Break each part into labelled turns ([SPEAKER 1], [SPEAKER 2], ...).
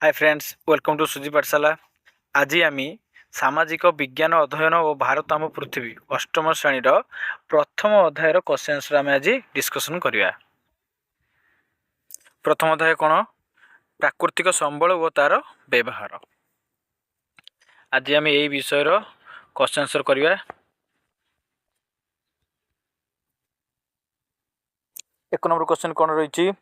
[SPEAKER 1] Hi friends, welcome to सुजी पाठशाला। आज आम सामाजिक विज्ञान अध्ययन और भारत आम पृथ्वी अष्टम श्रेणीर प्रथम अध्यायर क्वेश्चन आंसर आम आज डिस्कसन करवा। प्रथम अध्याय कौन? प्राकृतिक संबल और तार व्यवहार। आज आम यही विषय क्वेश्चन आंसर करवा। एक नंबर क्वेश्चन कौन रही?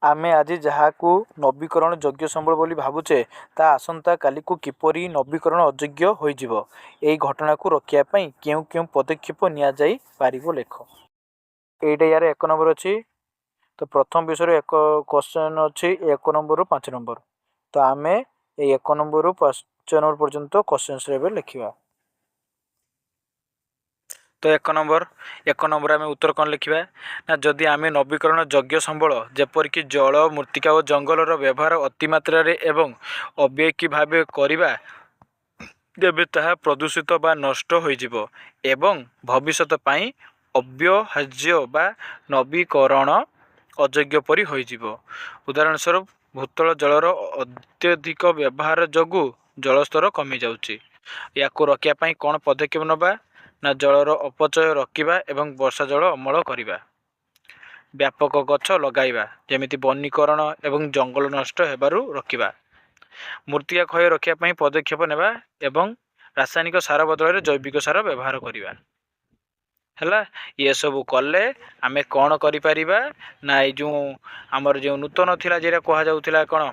[SPEAKER 1] आमे आज जहाँ को नवीकरण योग्य संबल बोली भावुचे ता आसंता काली को किपरि नवीकरण अयोग्य होइजिवो। एई घटना को रोकिया पई केउ केउ पदक्षेप निया जाई पारिबो लेख। एटा यार एक नंबर अच्छी। तो प्रथम विषय एक क्वेश्चन अच्छी 1 नंबर रु 5 नंबर। तो आमे ए 1 नंबर रु 5 नंबर पर्यंत क्वेश्चन रे लिखिबा। तो एक नंबर आम उत्तर कौन लिखा ना? जदि आम नवीकरण योग्य संबल जेपरिक जल मृत्तिका और जंगलर व्यवहार अतिमात्रा एवं अव्ययी भाव करवा तेबे ताहा प्रदूषित बा नष्ट होइजिवो एवं भविष्यत पाई अव्यवहार्य बा नवीकरण अयोग्य परि होइजिवो। उदाहरण स्वरूप भूतल जलर अत्यधिक व्यवहार जोगु जलस्तर कमी जाउची। याकू रोकिया पाई कौन पदक्षेप नबा ना? जलर अपचय रोकिबा एवं वर्षा जल अमल करिबा। व्यापक गछ लगाइबा जेमिति वनीकरण एवं जंगल नष्ट हेबारु रोकिबा। मृत्तिका क्षय रोकिया पाई पदक्षेप नेबा एवं रासायनिक सार बदल जैविक सार व्यवहार करिबा। हैला, ये सब कले आमे कौन करि परिबा ना? ए जो हमर जो नूतन थिला जेरा कहा जाउथिला कोन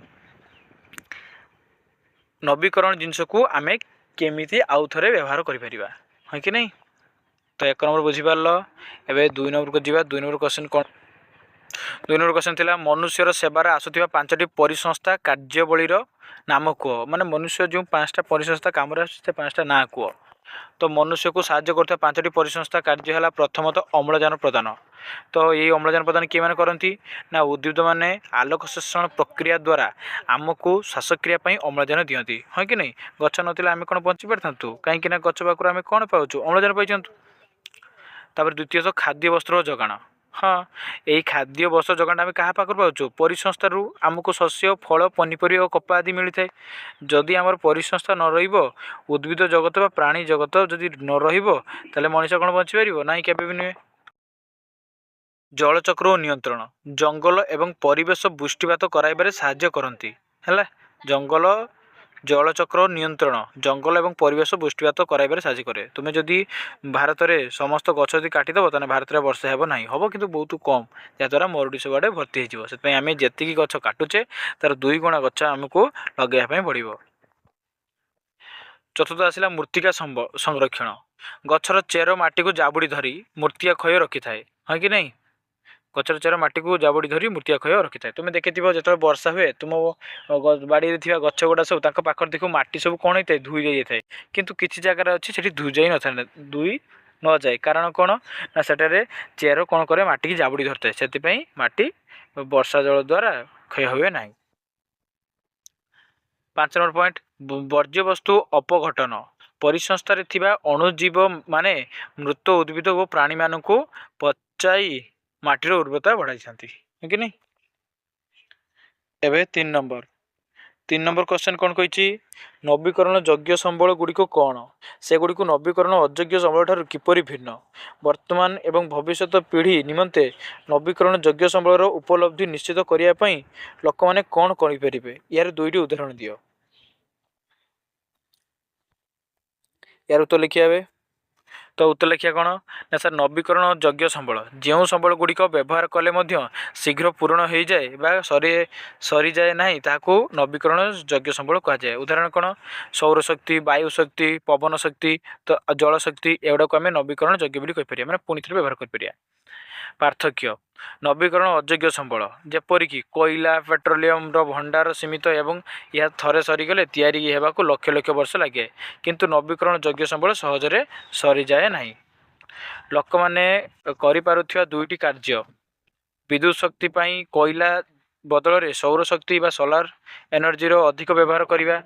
[SPEAKER 1] नवीकरण जिनस को आमे केमिति आउ थरे व्यवहार करि परिबा, है कि नहीं? तो 1 नंबर बुझी पारल। एबे 2 नंबर को जीवा। 2 नंबर क्वेश्चन कौन? 2 नंबर क्वेश्चन थिला मनुष्यर सेवार आसुथिबा 5टी परिसंस्था कार्यबळीर नाम कुह। माने मनुष्य जो 5टा परिसंस्था काम रे आसे 5टा ना कुह। तो मनुष्य को साहाय्य करता 5टी परिसंस्था कार्य है प्रथमतः अम्लजान प्रदान। तो ये अम्लजान प्रदान किए मैंने करती ना? उद्भिद मैंने आलोक शोषण प्रक्रिया द्वारा आमको श्वासक्रिया अम्लजान दियंती, हाँ कि नहीं? गछ नथिले आमे कोन बंची पारथांतु? कहीं गछ पाखरु आमे कोन पाउछु? अम्लजान पाइछंतु। तापर द्वितीय तो खाद्य वस्त्र जोगाण। हाँ, यही खाद्य वस्त्र जोगाण आम क्या पाखर पाचु? परिसंस्थार आमको शस्य फल पनीपरिया और कपा आदि मिलता है। जदि आम परिसंस्था न उद्भिद जगत बा प्राणी जगत जदि न ताले मनीष कौन बंची पार ना? केबे भी नुहे। जलचक्र और नियंत्रण जंगल एवं परिवेश पुष्टिपात कराइबारे साहाय्य करती है। जंगल जलचक्र नियंत्रण जंगल एवं परिवेश पुष्टिपात कराइबारे साहाय्य करे। तुम्हें जदि भारत में समस्त गछ यदि काटिदेव तो भारत में वर्षा हेब ना? हम किंतु बहुत कम, जहाँद्वारा मरुड़ी सब आड़े भर्ती हो। आम जी गछ काटुचे तार 2 गुणा गछ आमको लगे पड़ो। चतुर्थ आसला मृत्तिका संरक्षण। गछर चेर माटी को जाबुड़ी धरी मृत्तिका क्षय रखी थाए, हाँ कि नहीं? गचर चेर माटी को जाबुड़ी धरी मृत्तिका क्षय रखी थाए। तुम्हें देखि जो वर्षा हुए तुम बाड़ी गछ गुड़ा सब पाखर देखो माटी सब कौन होता है? धोई जाए। किंतु किसी जगार अच्छी से धोई जाई न धोई न जाए। कारण कौन ना? सेटारे चेर कौन करे? माटी की जाबुड़ी धरता है। से माटी वर्षा जल द्वारा क्षय हुए ना। 5 नंबर पॉइंट वर्ज्य वस्तु अपघटन। परिसंस्थार थिबा अणुजीव माने मृत उद्भिद और प्राणी मान को पचाई माटीर उर्वरता बढ़ाई कि नहीं? एवं 3 नंबर क्वेश्चन कौन कही? नवीकरण योग्य संबल गुड़िक कौन? से गुड़िक नवीकरण अयोग्य संबल ठार किपरि भिन्न? वर्तमान एवं भविष्यत पीढ़ी निमंते नवीकरण योग्य संबलर उपलब्धि निश्चित करने लोक मैंने कौन करें? यार 2टी उदाहरण दियो। यार उत्तर लिखिए। तो उत्तर लिखिया कौन ना? सर नवीकरण योग्य संबल जो संबल गुड़िक व्यवहार कले शीघ्र पूरण हो जाए सरी जाए ना, ताकू नवीकरण योग्य संबल कहुए। उदाहरण कौन? सौर शक्ति, वायु शक्ति, पवन शक्ति, तो जल शक्ति एगुड़ा को आम नवीकरण योग्य कहीपर मैंने पुणी थे व्यवहार कर। पार्थक्य नवीकरण अयोग्य संबल जेपरिक कोयला पेट्रोलियम भंडार सीमित एवं यह थरे सरीगले तैयारी होगाक लक्ष लक्ष वर्ष लगे। किंतु नवीकरण योग्य संबल सहजरे सरी जाए ना। लोक मैंने करिपारुथिबा 2टी कार्य विद्युत शक्ति पाई कोयला बदल में सौर शक्ति बा सोलार एनर्जी अधिक व्यवहार करवा,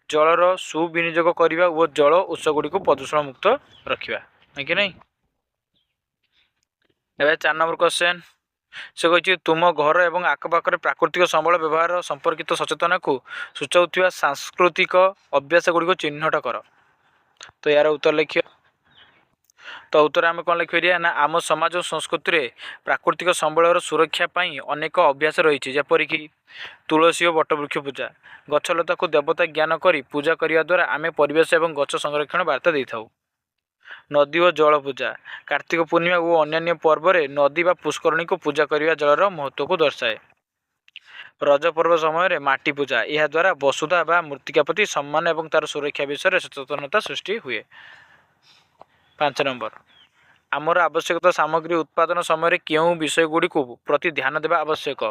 [SPEAKER 1] जलर सुविनियोग करवा और जल उत्स गुड़ी प्रदूषण मुक्त रखा, है कि नहीं? 4 नंबर क्वेश्चन से कही तुम घर और आखपाखर प्राकृतिक संबल व्यवहार संपर्कित सचेतना को सूचाऊा सांस्कृतिक अभ्यास गुड़िक चिह्नट कर। तो यार उत्तर लिखिए। तो उत्तर आम कौन लिखिपर ना आम समाज और संस्कृति में प्राकृतिक संबलर सुरक्षा पाई अनेक अभ्यास रही जपरिक तुलसी और बटवृक्ष पूजा गछलता को देवता ज्ञान करी पूजा करने द्वारा आम परिवेश और गछ संरक्षण वार्ता दे था। नदी और जल पूजा कार्तिक पूर्णिमा और अन्य पर्व में नदी व पुष्करणी को पूजा करने जलर महत्व को दर्शाए। रज पर्व समय माटी पूजा यह द्वारा वसुधा व मृत्तिका प्रति सम्मान और तार सुरक्षा विषय सचेतनता सृष्टि हुए। 5 नंबर आमर आवश्यकता सामग्री उत्पादन समय क्यों विषय गुड़ी को प्रति ध्यान देवा आवश्यक।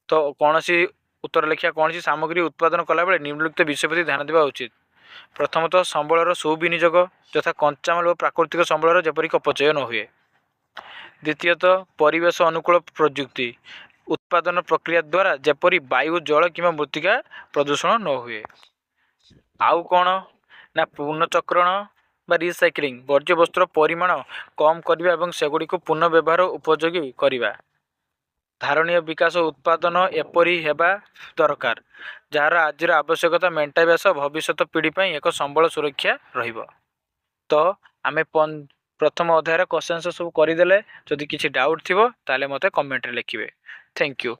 [SPEAKER 1] तो कौन सी उत्तर लिखा कौन सी सामग्री उत्पादन कला बेले निम्नलिखित विषय प्रति ध्यान देवा उचित। प्रथमतः संबलर सुविनियोग यथा कंचामाल और प्राकृतिक संबलर जेपरिक अपचय न हुए। द्वितीयतः परिवेश अनुकूल प्रयुक्ति उत्पादन प्रक्रिया द्वारा जेपरी वायु जल कि मृत्तिका प्रदूषण न हुए। आउ कौन ना पुनर्चक्रण बा रिसाइक्लिंग वर्ज्य वस्तुर परिमाण कम करने और सेगुड़ी को पुनः व्यवहार उपयोगी करने। धारणीय विकास उत्पादन एपरी हेबा दरकार जार आज आवश्यकता मेटाइबा सह भविष्य पीढ़ी एक संबल सुरक्षा रहिबो। तो आमे प्रथम अध्याय क्वेश्चन सब करदेले जदि किसी डाउट थी ताले मते कमेंट लिखिए। Thank you.